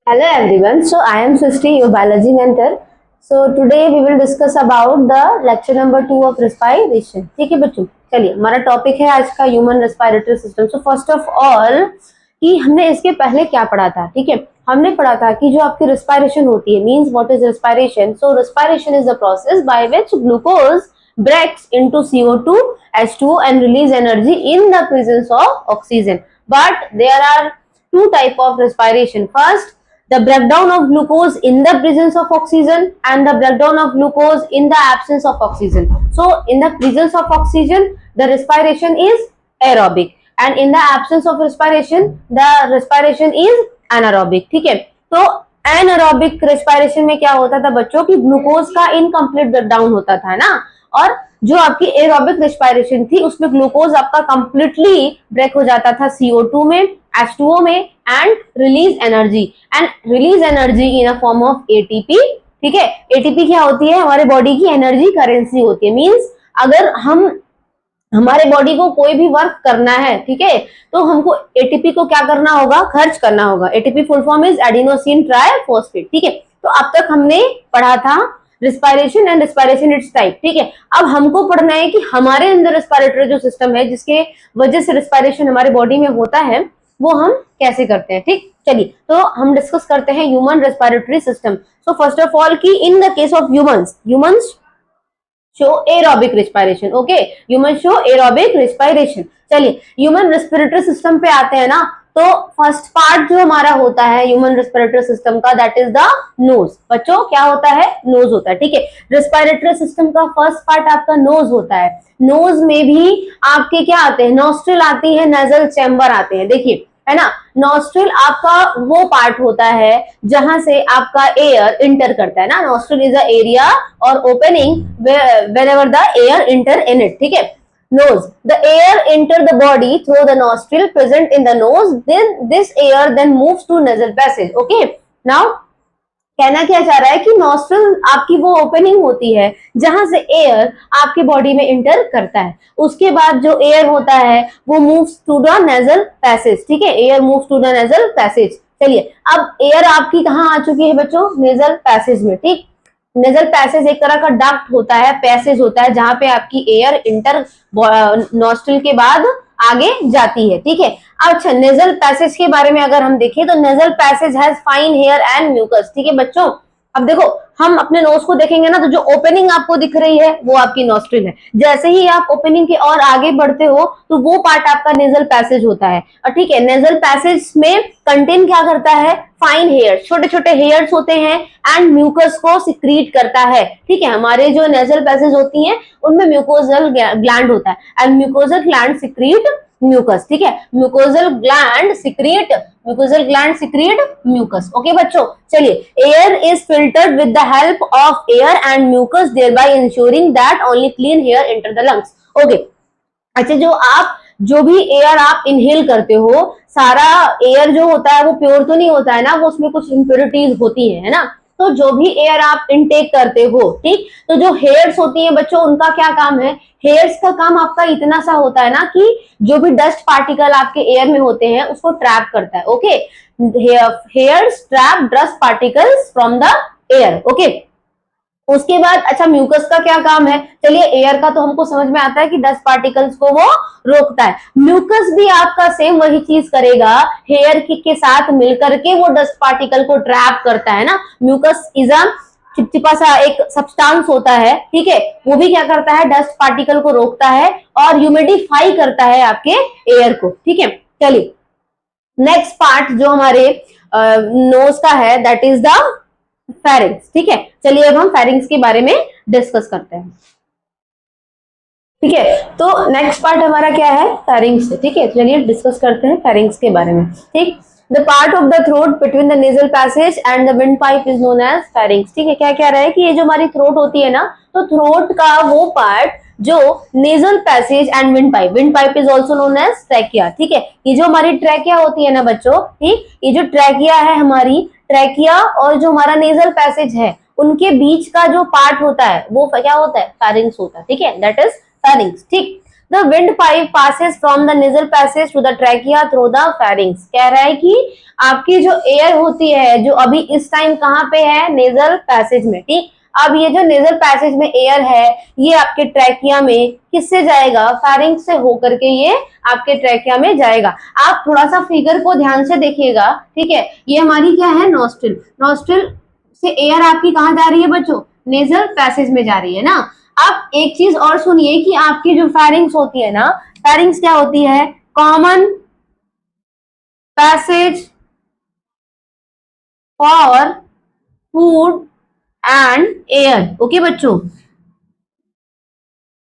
Hello everyone. So I am Srishti, your biology mentor. So today we will discuss about the lecture number 2 of respiration. ठीक है बच्चों, चलिए हमारा topic है आज का human respiratory system. So first of all कि हमने इसके पहले क्या पढ़ा था. ठीक है, हमने पढ़ा था कि जो आपकी रेस्पिरेशन होती है, means what is respiration. So respiration is the process by which glucose breaks into CO2, H2O and release energy in the presence of oxygen. But there are two type of respiration. First, the breakdown of glucose in the presence of oxygen and the breakdown of glucose in the absence of oxygen. So in the presence of oxygen the respiration is aerobic and in the absence of respiration the respiration is anaerobic. ठीक है, तो anaerobic respiration में क्या होता था बच्चों की glucose का इनकम्प्लीट ब्रेकडाउन होता था ना, और जो आपकी एरोबिक रेस्पिरेशन थी उसमें ग्लूकोज आपका कंप्लीटली ब्रेक हो जाता था CO2 में, H2O में and release energy in a form of ATP. ठीक है, ATP क्या होती है, हमारे बॉडी की एनर्जी करेंसी होती है. मींस अगर हमारे बॉडी को कोई भी वर्क करना है, ठीक है, तो हमको एटीपी को क्या करना होगा, खर्च करना होगा. ATP full form is adenosine triphosphate. ठीक है, तो अब तक हमने पढ़ा था respiration and respiration it's type. ठीक है, अब हमको पढ़ना है कि हमारे अंदर रेस्पिरेटरी जो सिस्टम है जिसके वजह से रिस्पायरेशन हमारे बॉडी में होता है वो हम कैसे करते हैं. ठीक, चलिए तो हम डिस्कस करते हैं human respiratory system. So first of all की in the case of humans show aerobic respiration. Okay, human show aerobic respiration. चलिए ह्यूमन रेस्पिरेटरी सिस्टम पे आते हैं ना, तो फर्स्ट पार्ट जो हमारा होता है ह्यूमन रेस्पिरेटरी सिस्टम का दैट इज द नोज. बच्चों क्या होता है, नोज होता है. ठीक है, रेस्पिरेटरी सिस्टम का फर्स्ट पार्ट आपका नोज होता है. नोज में भी आपके क्या आते हैं, नॉस्ट्रिल आती है, नेजल चैम्बर आते हैं. देखिए है ना, नॉस्ट्रिल आपका वो पार्ट होता है जहां से आपका एयर इंटर करता है ना. नॉस्ट्रिल इज अ एरिया और opening whenever the air enter in it. ठीक है, nose, the air enter the body through the nostril present in the nose, then this air then moves to nasal passage. okay, now कहना क्या चाह रहा है कि nostril आपकी वो ओपनिंग होती है जहां से एयर आपकी बॉडी में इंटर करता है. उसके बाद जो एयर होता है वो moves to the nasal passage. ठीक है, air moves to the nasal passage. चलिए अब एयर आपकी कहाँ आ चुकी है बच्चों, नेजल पैसेज में. ठीक, नेजल पैसेज एक तरह का डक्ट होता है, पैसेज होता है जहां पे आपकी एयर इंटर नॉस्ट्रल के बाद आगे जाती है. ठीक है, अच्छा नेजल पैसेज के बारे में अगर हम देखें तो nasal passage has fine hair and mucus. ठीक है बच्चों, अब देखो हम अपने नोज को देखेंगे ना तो जो ओपनिंग आपको दिख रही है वो आपकी नॉस्ट्रिल है. जैसे ही आप ओपनिंग के और आगे बढ़ते हो तो वो पार्ट आपका नेजल पैसेज होता है. और ठीक है, नेजल पैसेज में कंटेन क्या करता है, फाइन हेयर, छोटे छोटे हेयर्स होते हैं एंड म्यूकस को सिक्रीट करता है. ठीक है, हमारे जो नेजल पैसेज होती हैं उनमें म्यूकोजल ग्लैंड होता है and mucosal gland secrete mucus. ठीक है, mucosal gland secrete mucus. Okay बच्चों, चलिए air is filtered with the help of air and mucus thereby ensuring that only clean air enter the lungs. Okay, अच्छा जो भी air आप inhale करते हो, सारा एयर जो होता है वो प्योर तो नहीं होता है ना, वो उसमें कुछ इम्प्योरिटीज होती है ना. तो जो भी एयर आप इनटेक करते हो, ठीक, तो जो हेयर्स होती हैं बच्चों उनका क्या काम है, हेयर्स का काम आपका इतना सा होता है ना कि जो भी डस्ट पार्टिकल आपके एयर में होते हैं उसको ट्रैप करता है. Okay, hairs trap dust particles from the air. Okay, उसके बाद अच्छा म्यूकस का क्या काम है, चलिए एयर का तो हमको समझ में आता है कि डस्ट पार्टिकल्स को वो रोकता है. म्यूकस भी आपका सेम वही चीज करेगा, हेयर के साथ मिलकर के वो डस्ट पार्टिकल को ट्रैप करता है ना. म्यूकस इज अ चिपचिपा सा एक सब्सटेंस होता है. ठीक है, वो भी क्या करता है, डस्ट पार्टिकल को रोकता है और ह्यूमिडिफाई करता है आपके एयर को. ठीक है, चलिए नेक्स्ट पार्ट जो हमारे नोज का है दैट इज द फेरिंग्स. ठीक है, चलिए अब हम फेरिंग्स के बारे में डिस्कस करते हैं. ठीक है, तो नेक्स्ट पार्ट हमारा क्या है, फेरिंग्स. ठीक है, चलिए डिस्कस करते हैं फेरिंग्स के बारे में. ठीक, the part of the throat between the nasal passage and the windpipe is known as pharynx. ठीक है, क्या कह रहा है कि ये जो हमारी थ्रोट होती है ना, तो थ्रोट का वो पार्ट जो nasal passage and windpipe is also known as trachea. ठीक है, ये जो हमारी ट्रैकिया होती है ना बच्चों, ठीक, ये जो ट्रैकिया है हमारी, ट्रैकिया और जो हमारा नेजल पैसेज है उनके बीच का जो पार्ट होता है वो क्या होता है, फेरिंग्स होता है. ठीक है, दैट इज फेरिंग्स. ठीक, the windpipe passes from the nasal passage to the trachea through the pharynx. कह रहा है कि आपकी जो एयर होती है जो अभी इस टाइम कहाँ पे है, नेजल पैसेज में, ठीक। अब ये जो नेजल पैसेज में एयर है ये आपके ट्रैकिया में किससे जाएगा, फेरिंग्स से होकर के ये आपके ट्रैकिया में जाएगा। आप थोड़ा सा फिगर को ध्यान से देखिएगा, ठीक है। ये हमारी क्या है, नॉस्ट्रिल, नॉस्ट्रिल से एयर आपकी कहाँ जा रही है बच्चों, नेजल पैसेज में जा रही है ना। अब एक चीज और सुनिए कि आपकी जो फेरिंग्स होती है ना, फेरिंग्स क्या होती है, common passage for food and air. Okay बच्चों,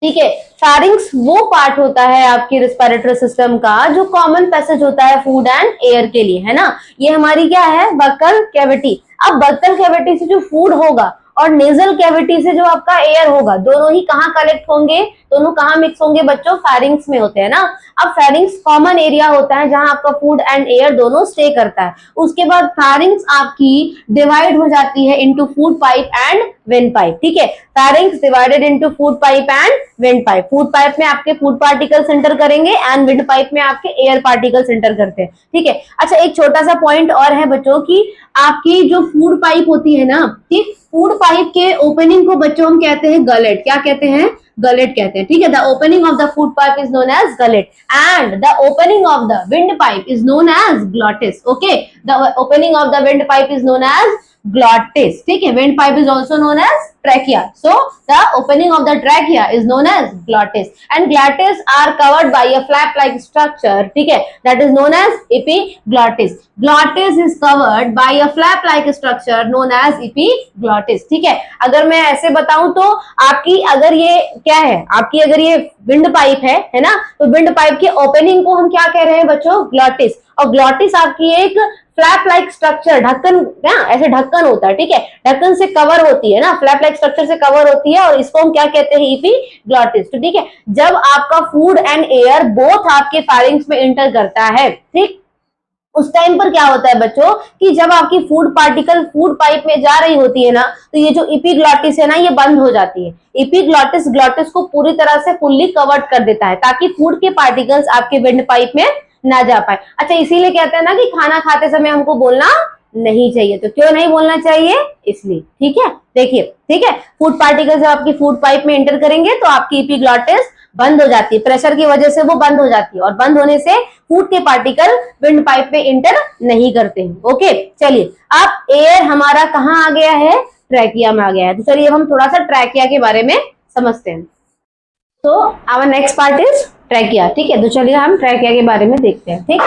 ठीक है। फेरिंग्स वो पार्ट होता है आपके रिस्पिरेटरी सिस्टम का जो कॉमन पैसेज होता है फूड एंड एयर के लिए, है ना। ये हमारी क्या है, बक्कल कैविटी। अब बक्कल कैविटी से जो फूड होगा और नेजल कैविटी से जो आपका एयर होगा, दोनों ही कहाँ कलेक्ट होंगे, दोनों कहाँ मिक्स होंगे बच्चों, फेरिंग्स में होते हैं ना। अब फेरिंग्स कॉमन एरिया होता है जहां आपका फूड एंड एयर दोनों स्टे करता है। उसके बाद फेरिंग्स आपकी डिवाइड हो जाती है into food pipe and wind pipe, ठीक है। Pharynx divided into food pipe and wind pipe. Food pipe में आपके फूड पार्टिकल्स एंटर करेंगे एंड विंड पाइप में आपके एयर पार्टिकल्स एंटर करते हैं, ठीक है। अच्छा, एक छोटा सा पॉइंट और है बच्चों की आपकी जो फूड पाइप होती है ना, ठीक, फूड पाइप के ओपनिंग को बच्चों हम कहते हैं गलेट। क्या कहते हैं, गलेट कहते हैं, ठीक है। The opening of the food pipe is known as gullet and the opening of the windpipe is known as glottis. Okay, the opening of the windpipe is known as glottis, ठीक है। wind pipe is also known as trachea, so the opening of the trachea is known as glottis and glottis are covered by a flap like structure, ठीक है, that is known as epiglottis. glottis is covered by a flap like structure known as epiglottis, ठीक है। अगर मैं ऐसे बताऊं तो आपकी अगर ये क्या है, आपकी अगर ये विंड पाइप है ना, तो विंड पाइप के ओपनिंग को हम क्या कह रहे हैं बच्चों, ग्लॉटिस। और ग्लॉटिस आपकी एक फ्लैप लाइक स्ट्रक्चर, ढक्कन ना, ऐसे ढक्कन होता है, ठीक है, ढक्कन से कवर होती है ना, फ्लैप लाइक स्ट्रक्चर से कवर होती है और इसको हम क्या कहते हैं, एपिग्लॉटिस। तो ठीक है, जब आपका फूड एंड एयर बोथ आपके फेरिंग्स में इंटर करता है, ठीक, उस टाइम पर क्या होता है बच्चों कि जब आपकी फूड पार्टिकल फूड पाइप में जा रही होती है ना, तो ये जो एपिग्लॉटिस है ना, ये बंद हो जाती है। एपिग्लॉटिस ग्लॉटिस को पूरी तरह से फुल्ली कवर्ड कर देता है ताकि फूड के पार्टिकल्स आपके विंड पाइप में ना जा पाए। अच्छा, इसीलिए कहते हैं ना कि खाना खाते समय हमको बोलना नहीं चाहिए। तो क्यों नहीं बोलना चाहिए, इसलिए, ठीक है। देखिए, ठीक है, फूड पार्टिकल जब आपकी फूड पाइप में एंटर करेंगे तो आपकी एपिग्लॉटिस बंद हो जाती है, प्रेशर की वजह से वो बंद हो जाती है और बंद होने से फूड के पार्टिकल विंड पाइप में इंटर नहीं करते हैं। ओके, चलिए, अब एयर हमारा कहाँ आ गया है, ट्रैकिया में आ गया है। तो चलिए हम थोड़ा सा ट्रैकिया के बारे में समझते हैं। तो our next part is trachea, ठीक है। तो चलिए हम ट्रैकिया के बारे में देखते हैं, ठीक।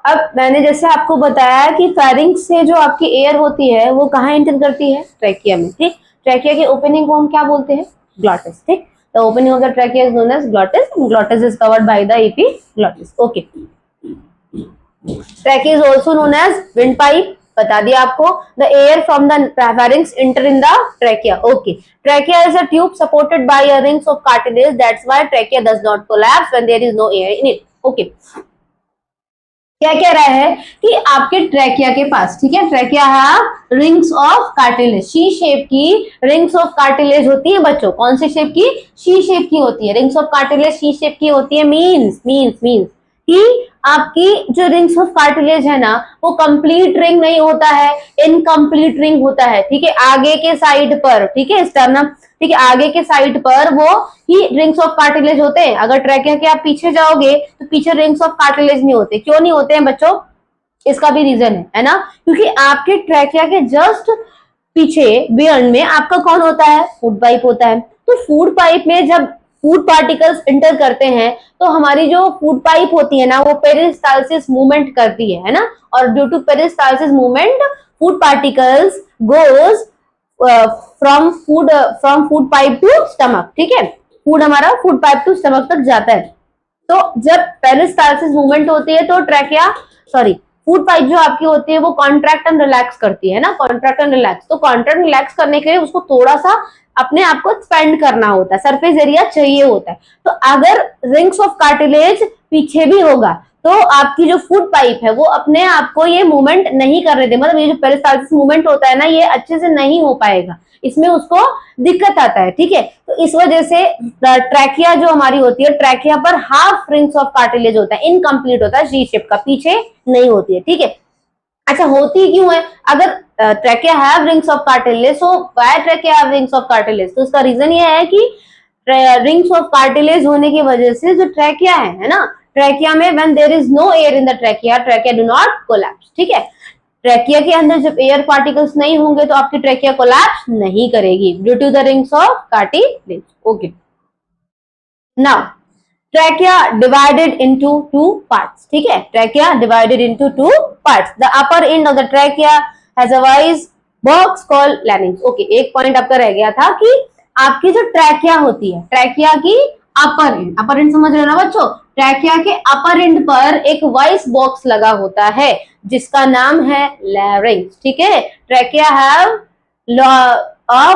अब मैंने जैसे आपको बताया कि फेरिंग्स से जो आपकी एयर होती है वो कहाँ एंटर करती है, ट्रैकिया में, ठीक। ट्रैकिया के ओपनिंग को हम क्या बोलते हैं, ग्लॉटिस, ठीक। The opening of the trachea is known as glottis. Glottis is covered by the epiglottis. Okay. Trachea is also known as windpipe. बता दिया आपको. The air from the pharynx enter in the trachea. Okay. Trachea is a tube supported by a rings of cartilage. That's why trachea does not collapse when there is no air in it. Okay. क्या कह रहा है कि आपके trachea के पास, ठीक है, trachea है rings of cartilage, she shape की रिंग्स ऑफ कार्टिलेज होती है बच्चों। कौन सी शेप की, शी शेप की होती है। Rings of cartilage she shape की होती है, मींस कि आपकी जो रिंग्स ऑफ कार्टिलेज है ना, वो कंप्लीट रिंग नहीं होता है, इनकम्प्लीट रिंग होता है, ठीक है, आगे के साइड पर, ठीक है, स्टर्नम, ठीक है, आगे के साइड पर वो ही रिंग्स ऑफ कार्टिलेज होते हैं। अगर ट्रैकिया के आप पीछे जाओगे तो पीछे रिंग्स ऑफ कार्टिलेज नहीं होते। क्यों नहीं होते हैं बच्चों, इसका भी रीजन है ना, क्योंकि आपके ट्रैकिया के जस्ट पीछे बियर्न में आपका कौन होता है, फूड पाइप होता है। तो फूड पाइप में जब फूड पार्टिकल्स इंटर करते हैं तो हमारी जो फूड पाइप होती है ना, वो पेरिस्टाल्सिस मूवमेंट करती है ना, और due to peristalsis movement food particles goes from food pipe to stomach, ठीक है, फूड हमारा फूड पाइप टू स्टमक तक जाता है। तो जब पेरिस्टाल्सिस मूवमेंट होती है तो ट्रैकिया फूड पाइप जो आपकी होती है वो कॉन्ट्रैक्ट एंड रिलैक्स करती है ना, कॉन्ट्रैक्ट एंड रिलैक्स। तो कॉन्ट्रैक्ट रिलैक्स करने के लिए उसको थोड़ा सा अपने आप को एक्सपेंड करना होता है, सरफेस एरिया चाहिए होता है। तो अगर रिंग्स ऑफ कार्टिलेज पीछे भी होगा तो आपकी जो फूड पाइप है वो अपने आप को ये मूवमेंट नहीं कर रहे थे, मतलब ये जो पेरिस्टाल्सिस मूवमेंट होता है ना, ये अच्छे से नहीं हो पाएगा, इसमें उसको दिक्कत आता है, ठीक है। तो इस वजह से ट्रैकिया जो हमारी होती है, ट्रैकिया पर हाफ रिंग्स ऑफ कार्टिलेज होता है, इनकम्प्लीट होता है, सी शेप का, पीछे नहीं होती है, ठीक है। अच्छा, होती क्यों है? अगर trachea have rings of cartilage, so why trachea have rings of cartilage? तो उसका रीजन ये है कि रिंग्स ऑफ कार्टिलेज होने की वजह से जो ट्रैकिया है ना, ट्रैकिया में when there is no air in the trachea, trachea do not collapse, ठीक है। ट्रैकिया के अंदर जब एयर पार्टिकल्स नहीं होंगे तो आपकी ट्रैकिया कोलैप्स नहीं करेगी due to the rings of cartilage. Okay, now trachea divided into two parts, ठीक है। Trachea divided into two parts. The upper end of the trachea has a voice box called larynx. Okay, एक point आपका रह गया था कि आपकी जो ट्रैकिया होती है, ट्रैकिया की अपर एंड समझ रहे हो ना बच्चों? ट्रैकिया के अपर एंड पर एक वॉइस बॉक्स लगा होता है जिसका नाम है लैरिंक्स, ठीक है। Trachea have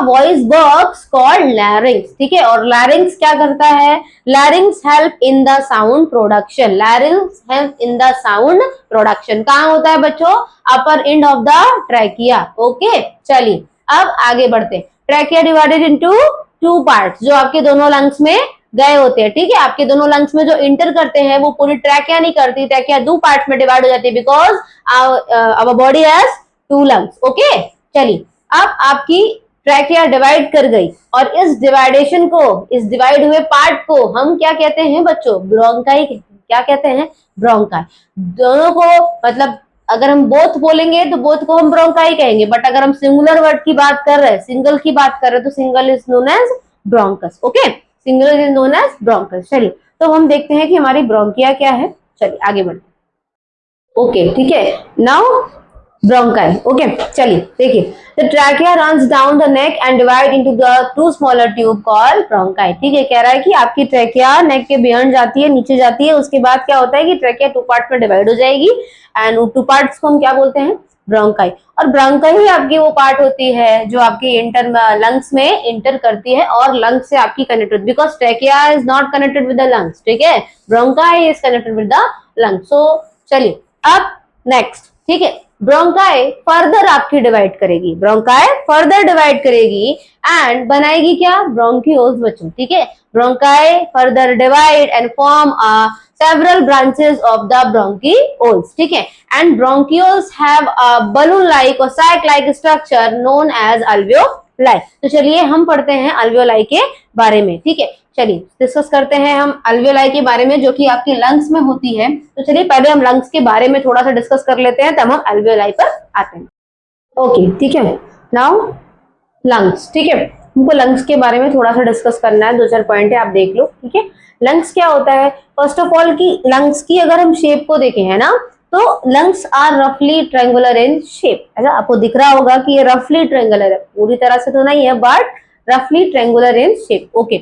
voice box called larynx, ठीक है। और लैरिंक्स क्या करता है? Larynx help in the sound production, larynx help in the sound production. कहाँ होता है बच्चों? Upper end of the trachea. Okay, चलिए अब आगे बढ़ते। Trachea divided into two parts, जो आपके दोनों लंग्स में गए होते हैं, ठीक है। आपके दोनों लंग्स में जो इंटर करते हैं वो पूरी ट्रैकिया नहीं करती, ट्रैकिया दो पार्ट्स में डिवाइड हो जाती है because our body has two lungs. Okay, चलिए अब आपकी ट्रैकिया डिवाइड कर गई और इस डिवाइडेशन को, इस डिवाइड हुए पार्ट को हम क्या कहते हैं बच्चों? ब्रोंकाई कहते हैं। क्या कहते हैं? ब्रोंकाई। दोनों को, मतलब अगर हम बोथ बोलेंगे तो बोथ को हम ब्रोंकाई कहेंगे, बट अगर हम सिंगुलर वर्ड की बात कर रहे हैं, सिंगल की बात कर रहे हैं, तो single is known as bronchus. Okay, single is known as bronchus. चलिए तो हम देखते हैं कि हमारी ब्रोंकिया क्या है। चलिए आगे बढ़ते। ओके, ठीक है, नाउ ब्रोंकाई। ओके, चलिए देखिए, the trachea runs down the neck and divide into the two smaller tube called bronchi, ठीक है। कह रहा है कि आपकी ट्रैकिया नेक के बियॉन्ड जाती है, नीचे जाती है, उसके बाद क्या होता है कि ट्रैकिया टू पार्ट में डिवाइड हो जाएगी एंड टू पार्ट्स को हम क्या बोलते हैं? ब्रोंकाई। और ब्रोंकाई ही आपकी वो पार्ट होती है जो आपकी इंटर लंग्स में इंटर करती है और लंग्स से आपकी connected, because trachea is not connected with the lungs, ठीक है। Bronchi is connected with the lungs. So चलिए अब नेक्स्ट, ठीक है। ब्रोंकाई फर्दर आपकी डिवाइड करेगी, ब्रोंकाई फर्दर डिवाइड करेगी एंड बनाएगी क्या? ब्रोंकियोल्स बच्चों, ठीक है। Bronchi further divide and form several branches of the bronchioles, ठीक है। And bronchioles have a balloon-like or sac-like structure known as alveoli। तो चलिए हम पढ़ते हैं alveoli के बारे में, ठीक है। चलिए डिस्कस करते हैं हम alveoli के बारे में, जो कि आपकी लंग्स में होती है। तो चलिए पहले हम लंग्स के बारे में थोड़ा सा डिस्कस कर लेते हैं, तब हम alveoli पर आते हैं। ओके, ठीक है, नाउ लंग्स, ठीक है। हमको लंग्स के बारे में थोड़ा सा डिस्कस करना है, दो चार पॉइंट है, आप देख लो, ठीक है। लंग्स क्या होता है? फर्स्ट ऑफ ऑल की लंग्स की अगर हम शेप को देखें, है ना, तो लंग्स आर रफली ट्रायंगुलर इन शेप। ऐसा आपको दिख रहा होगा कि ये रफली ट्रायंगुलर है, पूरी तरह से तो नहीं है बट रफली ट्रायंगुलर इन शेप। ओके,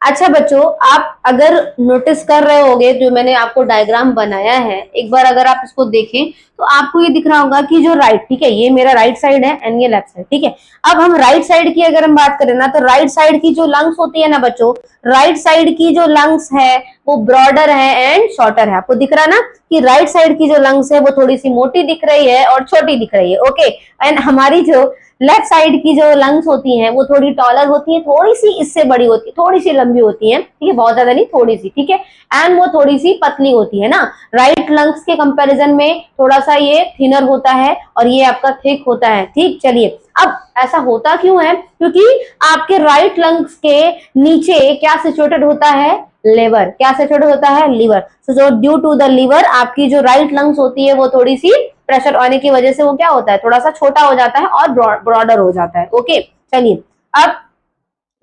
अच्छा बच्चों, आप अगर नोटिस कर रहे होगे जो मैंने आपको डायग्राम बनाया है, एक बार अगर आप इसको देखें तो आपको ये दिख रहा होगा कि जो राइट, ठीक है, ये मेरा राइट साइड है एंड ये लेफ्ट साइड, ठीक है। अब हम राइट साइड की अगर हम बात करें ना, तो राइट साइड की जो लंग्स होती है ना बच्चों, राइट साइड की जो लंग्स है वो ब्रॉडर है एंड शॉर्टर है। आपको दिख रहा ना कि राइट साइड की जो लंग्स है वो थोड़ी सी मोटी दिख रही है और छोटी दिख रही है। ओके, एंड हमारी जो लेफ्ट साइड की जो लंग्स होती हैं वो थोड़ी टॉलर होती है, थोड़ी सी इससे बड़ी होती है, थोड़ी सी लंबी होती है, ठीक है, बहुत ज्यादा नहीं, थोड़ी सी, ठीक है। एंड वो थोड़ी सी पतली होती है ना, राइट लंग्स के कंपैरिजन में थोड़ा सा ये थिनर होता है और ये आपका थिक होता है, ठीक। चलिए अब ऐसा होता क्यों है? क्योंकि आपके राइट लंग्स के नीचे क्या सिचुएटेड होता है? लिवर। क्या सिचुएटेड होता है? लिवर। सो जो ड्यू टू द लिवर आपकी जो राइट लंग्स होती है वो थोड़ी सी प्रेशर आने की वजह से वो क्या होता है? थोड़ा सा छोटा हो जाता है और ब्रॉडर हो जाता है। ओके, चलिए अब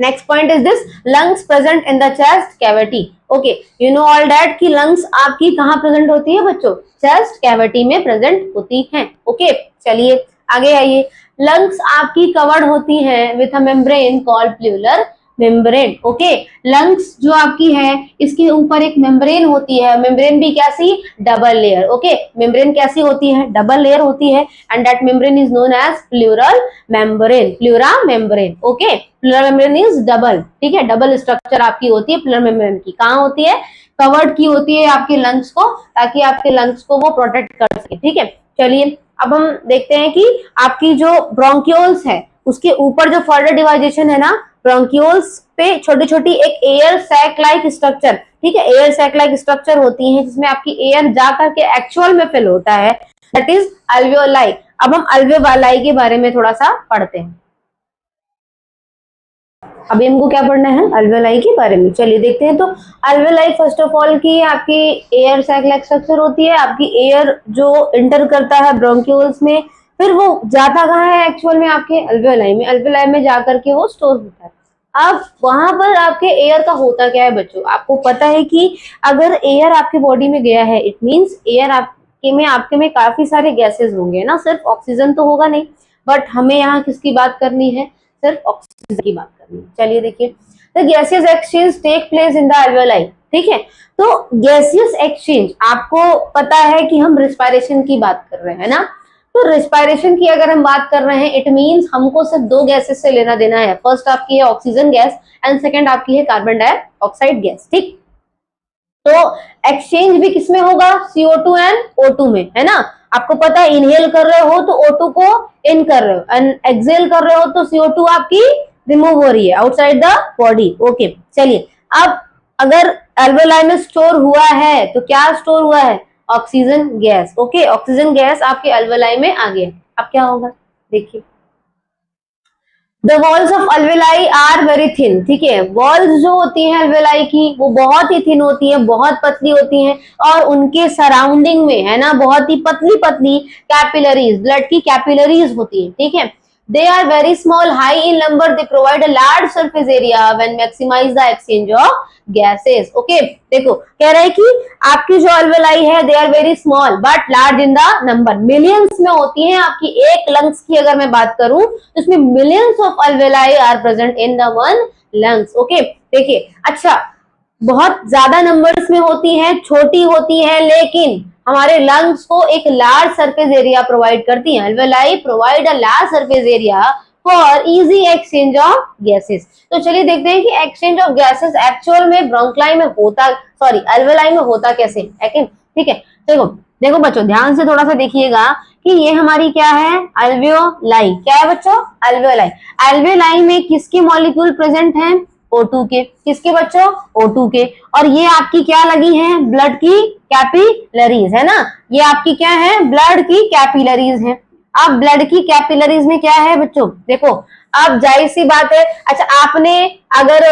next point is this, lungs present in the chest cavity. Okay, you know all that कि लंग्स आपकी कहाँ प्रेजेंट होती है बच्चों? चेस्ट कैविटी में प्रेजेंट होती हैं। ओके, चलिए आगे आइए। लंग्स आपकी कवर्ड होती हैं with a membrane called pleural membrane. Okay, lungs जो आपकी है इसके ऊपर एक मेम्ब्रेन होती है, मेम्ब्रेन भी कैसी? Double layer. ओके, मेम्ब्रेन कैसी होती है? डबल लेयर होती है and that membrane is known as pleural membrane, pleura membrane. Okay, pleural membrane is double, ठीक है, डबल स्ट्रक्चर आपकी होती है प्लूरल मेम्ब्रेन की। कहाँ होती है? कवर्ड की होती है आपके लंग्स को, ताकि आपके लंग्स को वो प्रोटेक्ट कर सके। ठीक है, चलिए अब हम देखते हैं कि आपकी जो ब्रोंक्यूल्स है उसके ऊपर जो फर्दर डिवाइजेशन है ना, ब्रोंक्यूल्स पे छोटी छोटी एक एयर सैक लाइक स्ट्रक्चर, ठीक है, एयर सैक लाइक स्ट्रक्चर होती है जिसमें आपकी एयर जाकर के एक्चुअल में फिल होता है, दैट इज अल्वेओलाई। अब हम अल्वेओलाई के बारे में थोड़ा सा पढ़ते हैं। अभी हमको क्या पढ़ना है, अल्वेओलाई के बारे में। चलिए देखते हैं। तो अल्वेओलाई फर्स्ट ऑफ ऑल की आपकी एयर सैक लाइक स्ट्रक्चर होती है, आपकी एयर जो इंटर करता है ब्रोंक्यूल्स में, फिर वो जाता कहाँ है एक्चुअल में, आपके अल्वेओलाई में, अल्वेओलाई में जाकर के वो स्टोर होता है। अब वहां पर आपके एयर का होता क्या है बच्चों, आपको पता है कि अगर एयर आपके बॉडी में गया है, इट मींस एयर आपके में काफी सारे गैसेस होंगे ना, सिर्फ ऑक्सीजन तो होगा नहीं, बट हमें यहाँ किसकी बात करनी है, सिर्फ ऑक्सीजन की बात करनी है। चलिए देखिए, the gaseous exchange take place in the alveoli. ठीक है, तो गैसियस एक्सचेंज, आपको पता है कि हम रिस्पायरेशन की बात कर रहे हैं ना, तो रिस्पायरेशन की अगर हम बात कर रहे हैं, इट मींस हमको सिर्फ दो गैसेस से लेना देना है। फर्स्ट आपकी है ऑक्सीजन गैस एंड सेकंड आपकी है कार्बन डाइऑक्साइड गैस। ठीक, तो एक्सचेंज भी किसमें होगा, CO2 एंड O2 में, है ना। आपको पता है इनहेल कर रहे हो तो O2 को इन कर रहे हो एंड एक्सहेल कर रहे हो तो CO2 आपकी रिमूव हो रही है आउटसाइड द बॉडी। ओके, चलिए अब अगर अल्वेओलाई में स्टोर हुआ है तो क्या स्टोर हुआ है, oxygen gas. Okay, oxygen gas आपके अल्वेओलाई में आ गया। अब क्या होगा देखिए, the walls of alveoli are very thin. ठीक है, वॉल्स जो होती हैं अल्वेओलाई की वो बहुत ही थिन होती हैं, बहुत पतली होती हैं, और उनके सराउंडिंग में है ना बहुत ही पतली पतली कैपिलरीज, ब्लड की कैपिलरीज होती है। ठीक है, they are very small, high in number, they provide a large surface area when maximize the exchange of gases. Okay, देखो कह रहा है कि आपकी जो अल्वेओलाई है they are very small but large in the number, millions में होती हैं। आपकी एक लंग्स की अगर मैं बात करूं तो इसमें millions of alveoli are present in the one lungs. Okay, देखिए, अच्छा बहुत ज्यादा नंबर्स में होती हैं, छोटी होती हैं, लेकिन हमारे लंग्स को एक लार्ज सरफेस एरिया प्रोवाइड करती हैं। Alveoli provide a large surface area for easy exchange of gases. तो चलिए देखते हैं कि एक्सचेंज ऑफ गैसेस एक्चुअल में ब्रोंक्लाई में होता, सॉरी अल्वेओलाई में होता कैसे है। ठीक है, देखो देखो बच्चों ध्यान से थोड़ा सा देखिएगा कि ये हमारी क्या है, अल्वेओलाई। क्या है बच्चों, अल्वेओलाई। अल्वेओलाई में किसके मॉलिक्यूल प्रेजेंट हैं, O2 के। किसके बच्चों, O2 के। और ये आपकी क्या लगी है, ब्लड की कैपिलरीज, है ना, ये आपकी क्या है, ब्लड की कैपिलरीज है। अब ब्लड की कैपिलरीज में क्या है बच्चों, देखो अब जाहिर सी बात है, अच्छा आपने अगर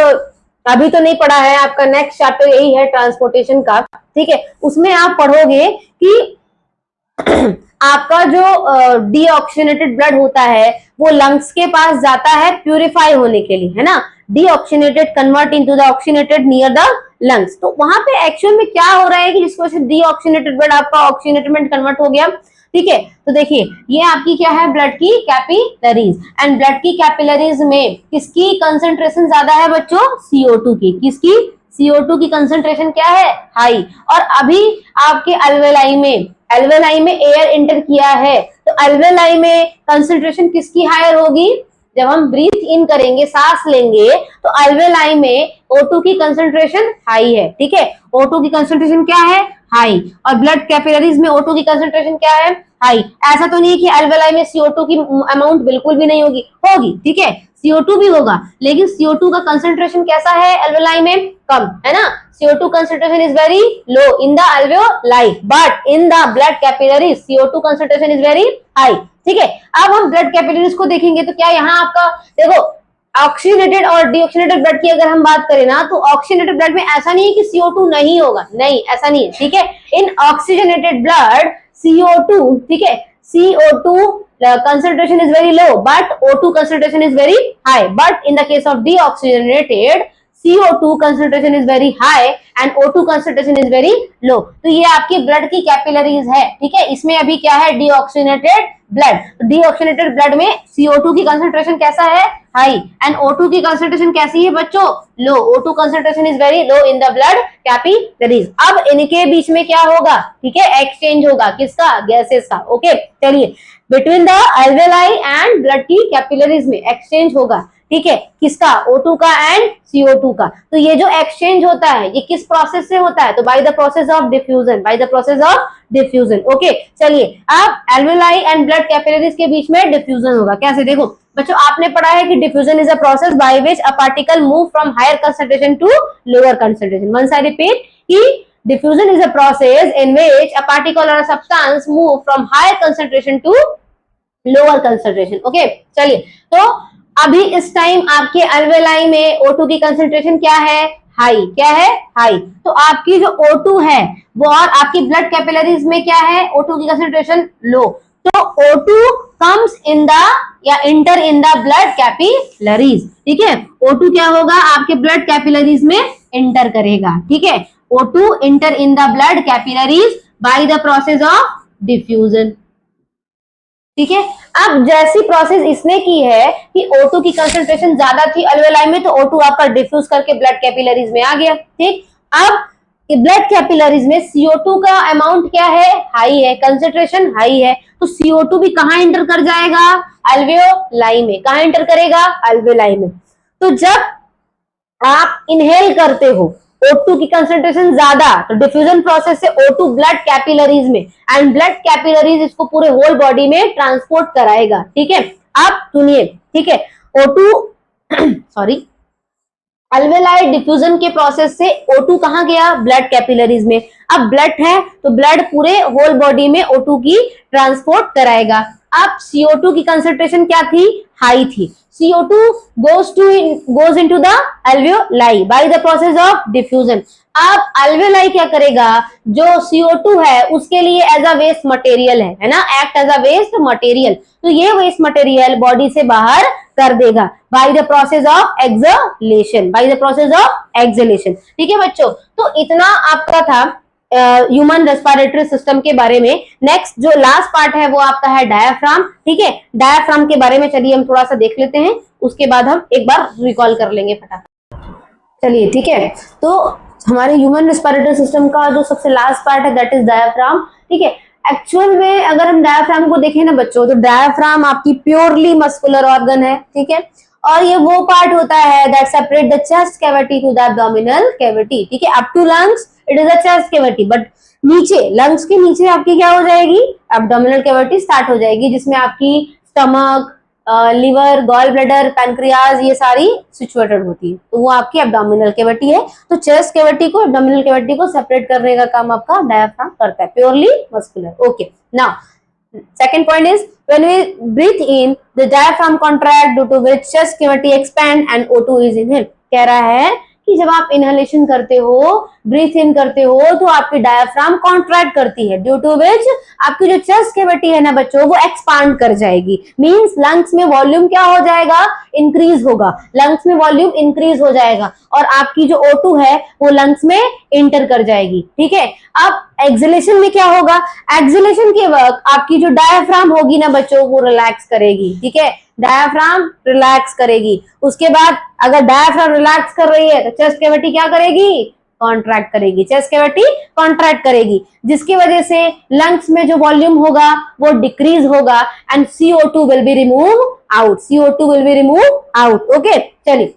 अभी तो नहीं पढ़ा है, आपका नेक्स्ट चैप्टर यही है ट्रांसपोर्टेशन का। ठीक है, उसमें आप पढ़ोगे कि आपका जो डीऑक्सीनेटेड ब्लड होता है वो लंग्स के पास जाता है प्यूरिफाई होने के लिए, है ना, deoxygenated convert into the oxygenated near the lungs. तो वहां पे एक्चुअल में क्या हो रहा है कि जिसकी वजह से डीऑक्सीनेटेड ब्लड आपका ऑक्सीनेटेड में कन्वर्ट हो गया। ठीक है, तो देखिए ये आपकी क्या है, ब्लड की कैपिलरीज, एंड ब्लड की कैपिलरीज में किसकी कंसंट्रेशन ज्यादा है बच्चों, CO2 की। किसकी, CO2 की कंसंट्रेशन क्या है, हाई। और अभी आपके अल्वेओलाई में एयर इंटर किया है, तो अल्वेओलाई में कंसंट्रेशन किसकी हायर होगी, जब हम ब्रीथ इन करेंगे, सांस लेंगे, तो अल्वेओलाई में O2 की कंसंट्रेशन हाई है। ठीक है, O2 की कंसंट्रेशन क्या है, हाई, और ब्लड कैपिलरीज में O2 की कंसंट्रेशन क्या है, हाई। ऐसा तो नहीं है कि अल्वेओलाई में CO2 की अमाउंट बिल्कुल भी नहीं होगी, होगी। ठीक है, CO2 भी होगा, लेकिन CO2 का कंसंट्रेशन कैसा है अल्वेओलाई में, कम, है ना। CO2 concentration is very low in the alveoli, but in the blood capillaries CO2 concentration is very high. ठीक है, अब हम ब्लड कैपिलरीज को देखेंगे तो क्या यहाँ आपका देखो ऑक्सीनेटेड और डीऑक्सीनेटेड ब्लड की अगर हम बात करें ना, तो ऑक्सीनेटेड ब्लड में ऐसा नहीं है कि CO2 नहीं होगा, नहीं ऐसा नहीं है। ठीक है, इन ऑक्सीजनेटेड ब्लड CO2, ठीक है, CO2 concentration is very low but O2 concentration is very high, but in the case of deoxygenated CO2 concentration is very high and O2 concentration is very low. तो ये आपकी blood की capillaries है। ठीक है, इसमें अभी क्या है, डीऑक्सीनेटेड ब्लड। डीऑक्सीनेटेड ब्लड में CO2 की कंसंट्रेशन कैसा है, हाई, एंड O2 की कंसंट्रेशन कैसी है बच्चों, लो। O2 concentration is very low in the blood capillaries. अब इनके बीच में क्या होगा, ठीक है, एक्सचेंज होगा, किसका, गैसेस का। ओके, चलिए between the alveoli and blood की कैपिलरीज में एक्सचेंज होगा। ठीक है, किसका, O2 का एंड CO2 का। तो ये जो एक्सचेंज होता है ये किस प्रोसेस से होता है, तो bye the process of diffusion, bye the process of diffusion. Okay, चलिए अब एल्वेलाई एंड ब्लड कैपिलरीज के बीच में डिफ्यूजन होगा। कैसे, देखो बच्चों आपने पढ़ा है कि diffusion is a process by which a particle move from higher concentration to lower concentration. Once I repeat कि diffusion is a process in which a particle or a substance move from higher concentration to lower concentration. Okay, चलिए तो अभी इस time आपके अल्वेलाई में O2 की concentration क्या है, हाई। क्या है, हाई। तो आपकी जो O2 है वो, और आपकी ब्लड कैपिलरीज में क्या है, O2 की कंसेंट्रेशन लो। तो O2 comes in the या inter in the blood capillaries. ठीक है, O2 क्या होगा, आपके ब्लड कैपिलरीज में इंटर करेगा। ठीक है, O2 enter in the blood capillaries by the process of diffusion। ठीक है, अब जैसी प्रोसेस इसने की है कि O2 की कंसंट्रेशन ज्यादा थी अल्वेलाई में, तो O2 आपका डिफ्यूज करके ब्लड कैपिलरीज में आ गया। ठीक, अब ब्लड कैपिलरीज में CO2 का अमाउंट क्या है, हाई है, कंसंट्रेशन हाई है, तो CO2 भी कहां एंटर कर जाएगा, अल्वेओलाई में। कहां एंटर करेगा, अल्वेओलाई में। तो जब आप इनहेल करते हो O2 की कंसंट्रेशन ज्यादा, तो डिफ्यूजन प्रोसेस से O2 ब्लड कैपिलरीज में, एंड ब्लड कैपिलरीज इसको पूरे होल बॉडी में ट्रांसपोर्ट कराएगा। ठीक है, अब सुनिए, ठीक है, O2 सॉरी, अल्वेलाई डिफ्यूजन के प्रोसेस से O2 कहां गया, ब्लड कैपिलरीज में। अब ब्लड है तो ब्लड पूरे होल बॉडी में O2 की ट्रांसपोर्ट कराएगा। अब CO2 की कंसंट्रेशन क्या थी, हाई थी। CO2 goes into the alveoli by the process of diffusion। अब alveoli क्या करेगा, जो CO2 है उसके लिए एज अ वेस्ट मटेरियल है ना, act as a waste material. तो ये वेस्ट मटेरियल बॉडी से बाहर कर देगा by the process of excretion, by the process of excretion. ठीक है बच्चों, तो इतना आपका था ह्यूमन रेस्पिरेटरी सिस्टम के बारे में। नेक्स्ट जो लास्ट पार्ट है वो आपका है डायाफ्राम। ठीक है, डायाफ्राम के बारे में चलिए हम थोड़ा सा देख लेते हैं, उसके बाद हम एक बार रिकॉल कर लेंगे फटाफट। चलिए ठीक है, तो हमारे ह्यूमन रेस्पिरेटरी सिस्टम का जो सबसे लास्ट पार्ट है दैट इज डायाफ्राम। ठीक है, एक्चुअल में अगर हम डायाफ्राम को देखें ना बच्चों, तो डायाफ्राम आपकी प्योरली मस्कुलर ऑर्गन है। ठीक है, और ये वो पार्ट होता है that separate the chest cavity to the abdominal cavity. ठीक है, up to lungs it is a chest cavity, but नीचे लंग्स के नीचे आपकी क्या हो जाएगी, एब्डोमिनल कैविटी स्टार्ट हो जाएगी, जिसमें आपकी stomach, liver, gall bladder, pancreas ये सारी सिचुएटेड होती है। तो वो आपकी एब्डोमिनल कैविटी है। तो चेस्ट कैविटी को, एब्डोमिनल कैविटी को सेपरेट करने का काम आपका डायाफ्राम करता है, purely muscular. Okay, now second point is when we breathe in the diaphragm contract due to which chest cavity expand and O2 is inhaled। कह रहा है कि जब आप इनहेलेशन करते हो, ब्रीथ इन करते हो, तो आपकी डायफ्राम कॉन्ट्रैक्ट करती है, ड्यू टू विच आपकी जो चेस्ट कैविटी है ना बच्चों वो एक्सपांड कर जाएगी। मींस लंग्स में वॉल्यूम क्या हो जाएगा, इंक्रीज होगा, लंग्स में वॉल्यूम इंक्रीज हो जाएगा, और आपकी जो O2 है वो लंग्स में इंटर कर जाएगी। ठीक है, अब एक्सलेशन में क्या होगा, एक्सलेशन के वक्त आपकी जो डायफ्राम होगी ना बच्चों वो रिलैक्स करेगी। ठीक है, डायफ्राम रिलैक्स करेगी। उसके बाद अगर डायफ्राम रिलैक्स कर रही है तो चेस्ट कैविटी क्या करेगी, कॉन्ट्रैक्ट करेगी, चेस्ट कैविटी कॉन्ट्रैक्ट करेगी, जिसकी वजह से लंग्स में जो वॉल्यूम होगा वो डिक्रीज होगा and CO2 will be remove out, CO2 will be remove out. Okay, चलिए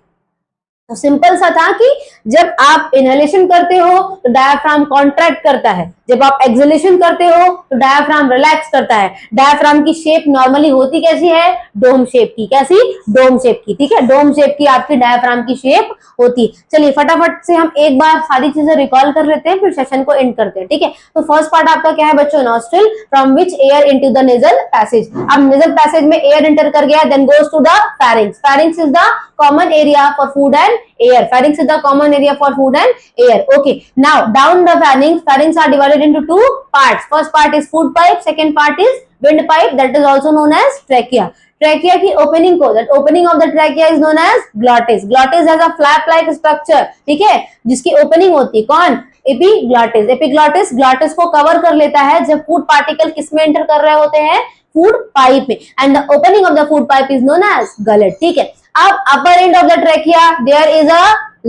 तो सिंपल सा था कि जब आप इनहेलेशन करते हो तो डायफ्राम कॉन्ट्रैक्ट करता है, जब आप एक्सहेलेशन करते हो तो डायफ्राम रिलैक्स करता है। डायफ्राम की शेप नॉर्मली होती कैसी है, डोम शेप की। कैसी, डोम शेप की। ठीक है, डोम शेप की आपकी डायफ्राम की शेप होती। चलिए फटाफट से हम एक बार सारी चीजें रिकॉल कर लेते हैं, फिर सेशन को एंड करते हैं। ठीक है, तो फर्स्ट पार्ट आपका क्या है बच्चों, nostril from which air into the nasal passage. अब नेजल पैसेज में एयर एंटर कर गया, then goes to the pharynx. Pharynx is the common area for food and air, pharynx is the common area for food and air. Okay, now down the pharynx are divided into two parts. First part is food pipe, second part is windpipe, that is also known as trachea. Trachea की opening को, that opening of the trachea is known as glottis. Glottis has a flap like structure. ठीक है, जिसकी opening होती है कौन, epiglottis. Epiglottis glottis को cover कर लेता है जब food particle किसमें enter कर रहे होते हैं, food pipe में, and the opening of the food pipe is known as gullet. ठीक है, अब upper end of the trachea there is a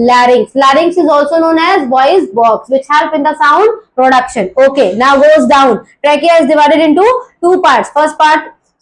larynx. Larynx is also known as voice box which help in the sound production. Okay, now goes down. Trachea is divided into two parts.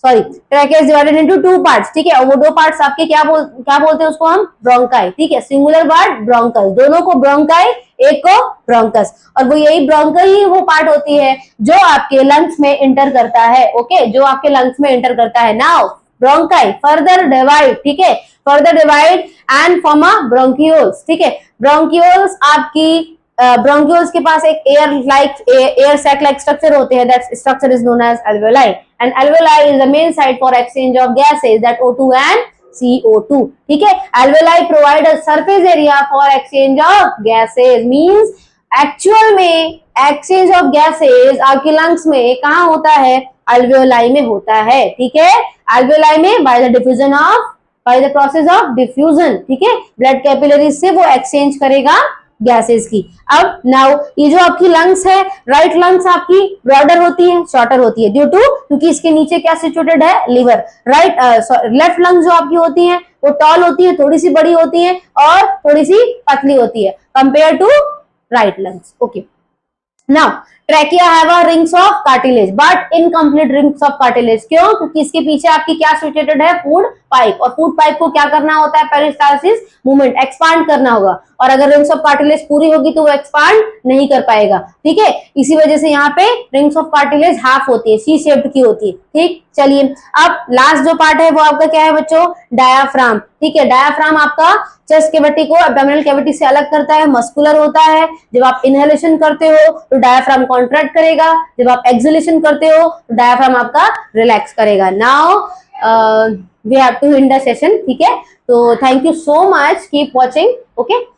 Sorry, trachea is divided into two parts, ठीक है, और वो दो parts आपके क्या बोलते हैं उसको हम, ब्रोंकाई, ठीक है, सिंगुलर वर्ड ब्रोंकस, दोनों को ब्रोंकाई, एक को ब्रोंकस, और वो यही ब्रोंकाई ही वो पार्ट होती है जो आपके लंग्स में इंटर करता है, ओके, जो आपके लंग्स में इंटर करता है। नाउ ब्रोंकाई फर्दर डिवाइड, ठीक है, further divide and form a bronchioles, ठीक है, ब्रोंकियोल्स आपकी ब्रोंकियोल्स के पास एक एयर सैक लाइक स्ट्रक्चर होते हैं, that structure is known as alveoli, and alveoli is the main site for exchange of gases, that O2 and CO2, ठीक है, alveoli provide a surface area for exchange of gases, means actual में exchange of gases आपके lungs में कहाँ होता है, alveoli में होता है, ठीक है, alveoli में bye the process of diffusion, ठीक है, ब्लड कैपिलरीज से वो एक्सचेंज करेगा गैसेस की। अब नाउ ये जो आपकी लंग्स है, राइट लंग्स आपकी ब्रॉडर होती है, शॉर्टर होती है, ड्यू टू क्योंकि इसके नीचे क्या सिचुएटेड है, लिवर, राइट, लेफ्ट लंग्स जो आपकी होती हैं वो टॉल होती है, थोड़ी सी बड़ी होती है और थोड़ी सी पतली होती है compare to right lungs, okay. Now, trachea have a rings of cartilage, but incomplete rings of cartilage. क्यों? क्योंकि इसके पीछे आपकी क्या सिचुएटेड है, फूड पाइप, और फूड पाइप को क्या करना होता है, पेरिस्टालसिस मूवमेंट, एक्सपांड करना होगा, और अगर रिंग्स ऑफ कार्टिलेज पूरी होगी तो वो एक्सपांड नहीं कर पाएगा, ठीक है, इसी वजह से यहाँ पे रिंग्स ऑफ कार्टिलेज हाफ होती है, सी शेप्ड की होती है, ठीक। चलिए अब लास्ट जो पार्ट है वो आपका क्या है बच्चों, डायाफ्राम, ठीक है, डायाफ्राम आपका चेस्ट कैविटी को एब्डोमिनल कैविटी से अलग करता है, मस्कुलर होता है, जब आप इनहेलेशन करते हो तो डायाफ्राम कॉन्ट्रैक्ट करेगा, जब आप एक्सहेलेशन करते हो तो डायाफ्राम आपका रिलैक्स करेगा। Now we have to end the session, ठीक है, तो thank you so much, keep watching, okay.